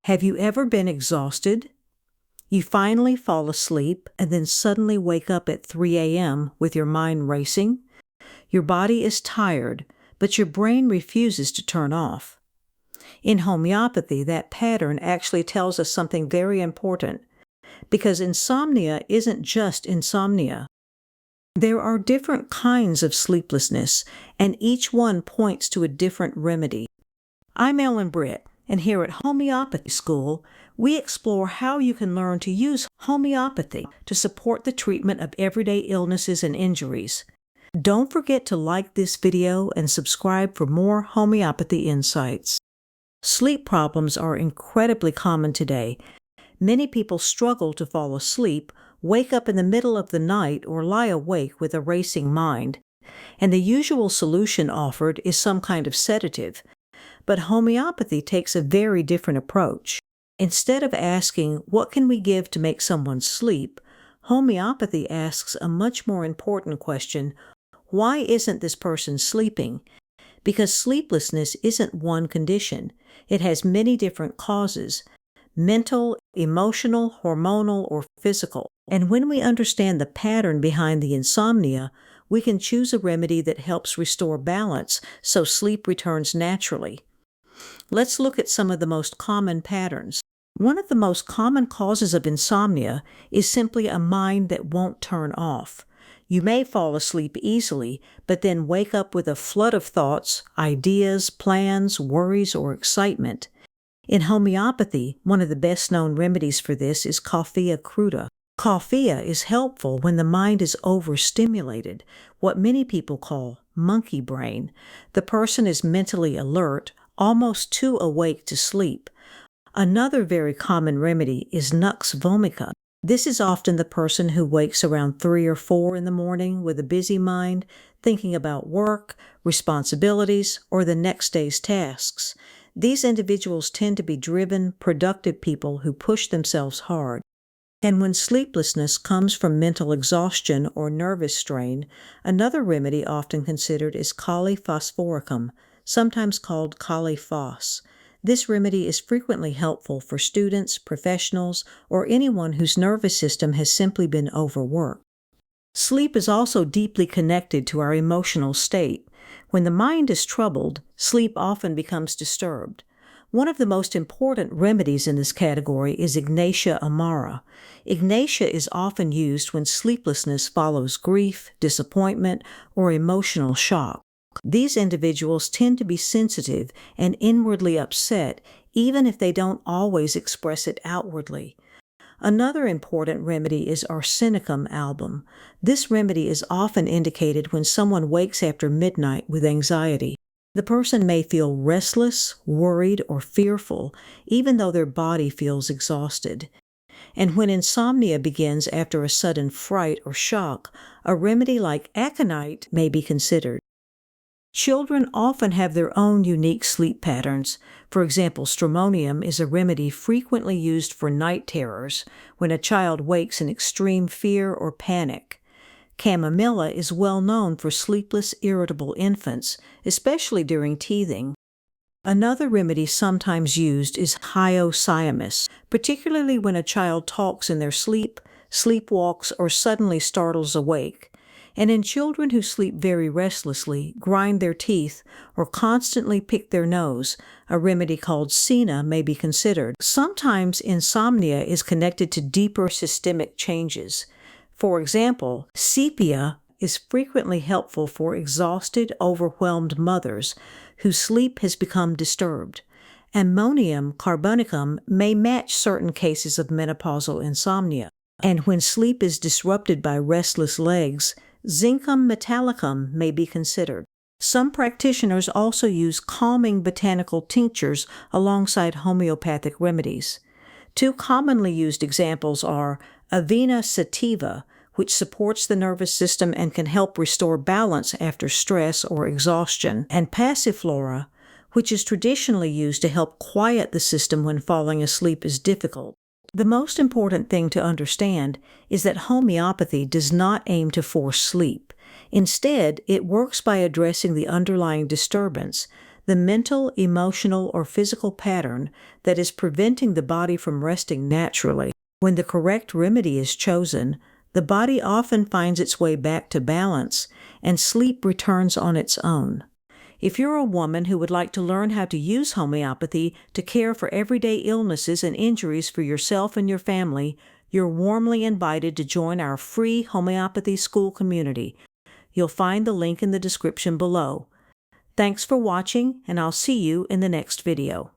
Have you ever been exhausted? You finally fall asleep and then suddenly wake up at 3 a.m. with your mind racing? Your body is tired, but your brain refuses to turn off. In homeopathy, that pattern actually tells us something very important, because insomnia isn't just insomnia. There are different kinds of sleeplessness, and each one points to a different remedy. I'm Ellen Britt, and here at Homeopathy School, we explore how you can learn to use homeopathy to support the treatment of everyday illnesses and injuries. Don't forget to like this video and subscribe for more homeopathy insights. Sleep problems are incredibly common today. Many people struggle to fall asleep, wake up in the middle of the night, or lie awake with a racing mind. And the usual solution offered is some kind of sedative. But homeopathy takes a very different approach. Instead of asking, what can we give to make someone sleep, homeopathy asks a much more important question: why isn't this person sleeping? Because sleeplessness isn't one condition. It has many different causes: mental, emotional, hormonal, or physical. And when we understand the pattern behind the insomnia, we can choose a remedy that helps restore balance so sleep returns naturally. Let's look at some of the most common patterns. One of the most common causes of insomnia is simply a mind that won't turn off. You may fall asleep easily, but then wake up with a flood of thoughts, ideas, plans, worries, or excitement. In homeopathy, one of the best-known remedies for this is coffea cruda. Coffea is helpful when the mind is overstimulated, what many people call monkey brain. The person is mentally alert, almost too awake to sleep. Another very common remedy is nux vomica. This is often the person who wakes around 3 or 4 in the morning with a busy mind, thinking about work, responsibilities, or the next day's tasks. These individuals tend to be driven, productive people who push themselves hard. And when sleeplessness comes from mental exhaustion or nervous strain, another remedy often considered is kali phosphoricum, sometimes called kali phos. This remedy is frequently helpful for students, professionals, or anyone whose nervous system has simply been overworked. Sleep is also deeply connected to our emotional state. When the mind is troubled, sleep often becomes disturbed. One of the most important remedies in this category is Ignatia amara. Ignatia is often used when sleeplessness follows grief, disappointment, or emotional shock. These individuals tend to be sensitive and inwardly upset, even if they don't always express it outwardly. Another important remedy is arsenicum album. This remedy is often indicated when someone wakes after midnight with anxiety. The person may feel restless, worried, or fearful, even though their body feels exhausted. And when insomnia begins after a sudden fright or shock, a remedy like aconite may be considered. Children often have their own unique sleep patterns. For example, stramonium is a remedy frequently used for night terrors, when a child wakes in extreme fear or panic. Chamomilla is well known for sleepless, irritable infants, especially during teething. Another remedy sometimes used is hyoscyamus, particularly when a child talks in their sleep, sleepwalks, or suddenly startles awake. And in children who sleep very restlessly, grind their teeth, or constantly pick their nose, a remedy called sena may be considered. Sometimes insomnia is connected to deeper systemic changes. For example, sepia is frequently helpful for exhausted, overwhelmed mothers whose sleep has become disturbed. Ammonium carbonicum may match certain cases of menopausal insomnia. And when sleep is disrupted by restless legs, zincum metallicum may be considered. Some practitioners also use calming botanical tinctures alongside homeopathic remedies. Two commonly used examples are Avena sativa, which supports the nervous system and can help restore balance after stress or exhaustion, and passiflora, which is traditionally used to help quiet the system when falling asleep is difficult. The most important thing to understand is that homeopathy does not aim to force sleep. Instead, it works by addressing the underlying disturbance. the mental, emotional, or physical pattern that is preventing the body from resting naturally. When the correct remedy is chosen, the body often finds its way back to balance, and sleep returns on its own. If you're a woman who would like to learn how to use homeopathy to care for everyday illnesses and injuries for yourself and your family, you're warmly invited to join our free homeopathy school community. You'll find the link in the description below. Thanks for watching, and I'll see you in the next video.